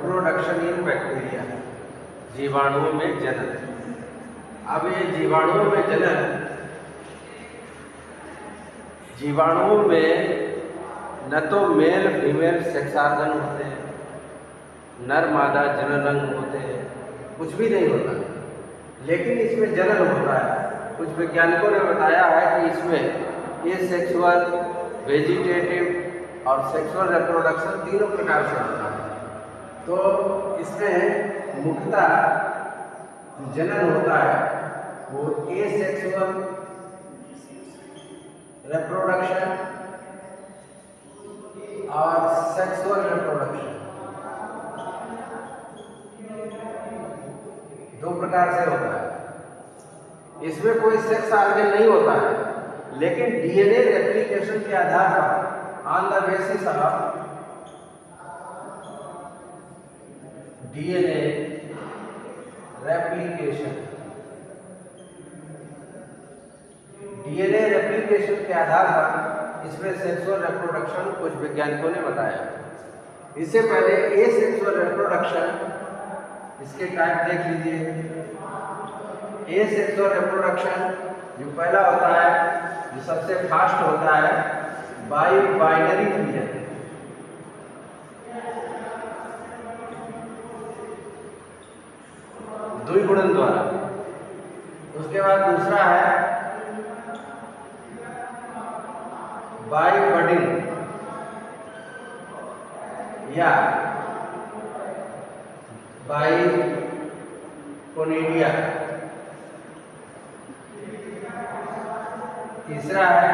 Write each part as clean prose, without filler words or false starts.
Reproduction in bacteria, जीवाणुओं में जनन। अब ये जीवाणुओं में जनन, जीवाणुओं में न तो मेल फीमेल सेक्सार्गन होते हैं, नर मादा जनन अंग होते हैं, कुछ भी नहीं होता, लेकिन इसमें जनन होता है। कुछ वैज्ञानिकों ने बताया है कि इसमें ये सेक्सुअल, वेजिटेटिव और सेक्सुअल रिप्रोडक्शन तीनों प्रकार से होता है। तो इसमें मुख्यतः जनन होता है वो एसेक्सुअल रिप्रोडक्शन और सेक्सुअल रिप्रोडक्शन, दो प्रकार से होता है। इसमें कोई सेक्स ऑर्गन नहीं होता है, लेकिन डीएनए रेप्लिकेशन के आधार पर, on the basis of DNA replication, DNA replication के आधार पर इसमें सेक्सुअल रिप्रोडक्शन कुछ वैज्ञानिकों ने बताया। इससे पहले एसेक्सुअल रिप्रोडक्शन, इसके टाइप देख लीजिए। एसेक्सुअल रिप्रोडक्शन जो पहला होता है, जो सबसे फास्ट होता है, बाइनरी फ्यूजन, द्विगुणन द्वारा। उसके बाद दूसरा है बाई बडिंग या बाई कोनिडिया। तीसरा है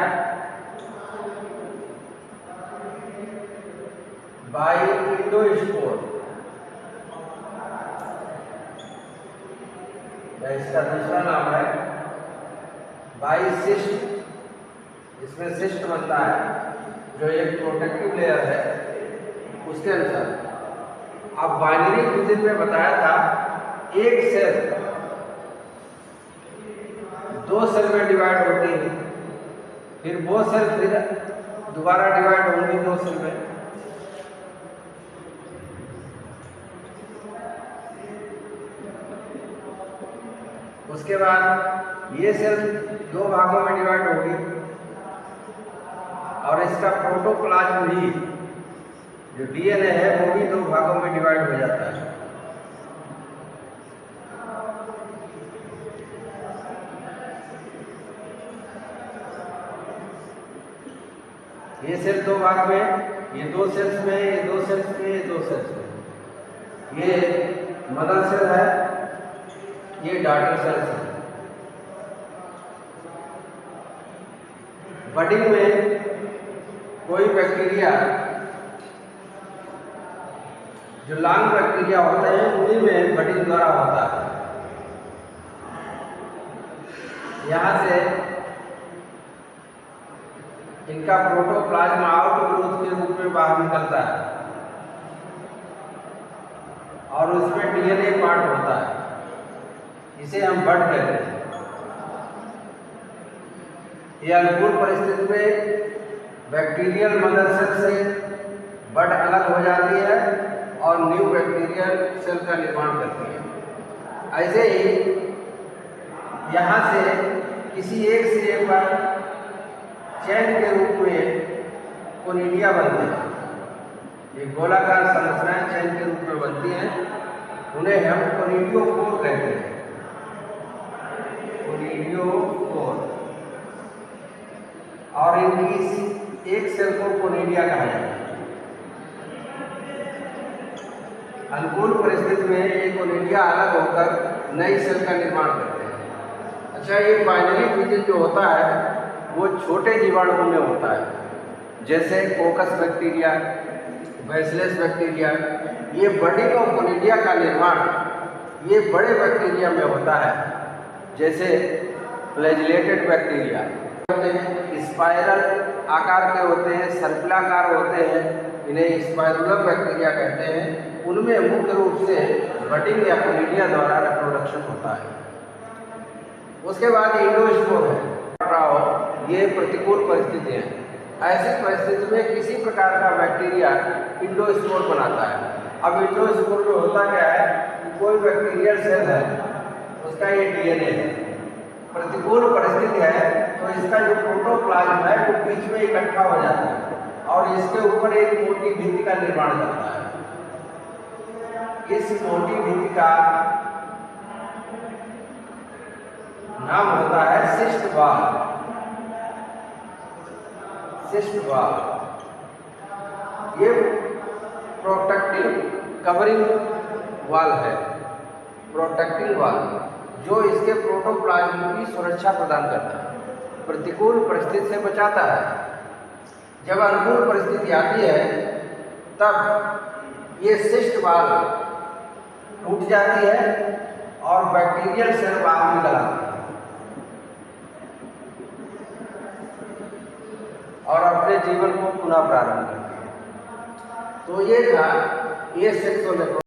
बाई इंडोस्पोर, इसका दूसरा नाम है बाई सिस्ट। इसमें सिस्ट बनता है जो एक प्रोटेक्टिव लेयर है, उसके अनुसार। अब बाइनरी फ्यूजन में बताया था एक सेल दो सेल में डिवाइड होती है, फिर वो सेल फिर दोबारा डिवाइड होंगी दो सेल में। उसके बाद ये सेल दो भागों में डिवाइड होगी और इसका प्रोटोप्लाज्म भी, जो डीएनए है, वो भी दो भागों में डिवाइड हो जाता है। ये सेल दो भाग में, ये दो सेल्स में, ये दो सेल्स में, ये दो सेल्स में। ये मदर सेल है, ये डॉटर सेल्स है। बडिंग में कोई बैक्टीरिया, जो लॉन्ग बैक्टीरिया होते हैं, उन्हीं में बडिंग द्वारा होता है। यहाँ से इनका प्रोटोप्लाज्म आउटग्रोथ के रूप में बाहर निकलता है और उसमें डीएनए पार्ट होता है, इसे हम बड कहते हैं। ये अनुकूल परिस्थिति में बैक्टीरियल मदर सेल से बड अलग हो जाती है और न्यू बैक्टीरियल सेल का निर्माण करती है। ऐसे ही यहाँ से किसी एक सिरे पर चैन के रूप में कोनिडिया बनते हैं। ये गोलाकार संरचनाएं चैन के रूप में बनती हैं, उन्हें हम कोनिडियोफोर कहते हैं। कोनिडियोफोर। और इनकी एक सेल को कोनिडिया कहा जाता है। अनुकूल परिस्थिति में ये कोनिडिया अलग होकर नई सेल का निर्माण करते हैं। अच्छा, ये बाइनरी फ्यूजन जो होता है वो छोटे जीवाणुओं में होता है, जैसे कोकस बैक्टीरिया, बैसिलस बैक्टीरिया। ये बडिंग और कोनिडिया का निर्माण ये बड़े बैक्टीरिया में होता है, जैसे फ्लैजिलेटेड बैक्टीरिया होते हैं, स्पाइरल आकार के होते हैं, सर्पिलाकार होते हैं, इन्हें स्पाइरुलम बैक्टीरिया कहते हैं। उनमें मुख्य रूप से बडिंग या कोनिडिया द्वारा रिप्रोडक्शन होता है। उसके बाद इंडोस्पोर है, ये प्रतिकूल परिस्थिति है। ऐसी परिस्थिति में किसी प्रकार का बैक्टीरिया इंडोस्पोर बनाता है। अब इंट्रोस्पोर में होता क्या है कि कोई बैक्टीरियल सेल है, उसका ये डीएनए है, प्रतिकूल परिस्थिति है तो इसका जो प्रोटोप्लाज्म है वो बीच में इकट्ठा हो जाता है और इसके ऊपर एक मोटी भित्ति का निर्माण करता है। इस मोटी भित्ति का नाम होता है सिस्ट वॉल। सिस्ट वॉल ये प्रोटेक्टिव कवरिंग वॉल है, प्रोटेक्टिंग वॉल जो इसके प्रोटोप्लाज्म की सुरक्षा प्रदान करता है, प्रतिकूल परिस्थिति से बचाता है। जब अनुकूल परिस्थिति आती है तब ये सिस्ट वॉल टूट जाती है और बैक्टीरियल सेल बाहर निकल आती है और अपने जीवन को पुनः प्रारंभ करती है। तो ये था ये सेक्सुअल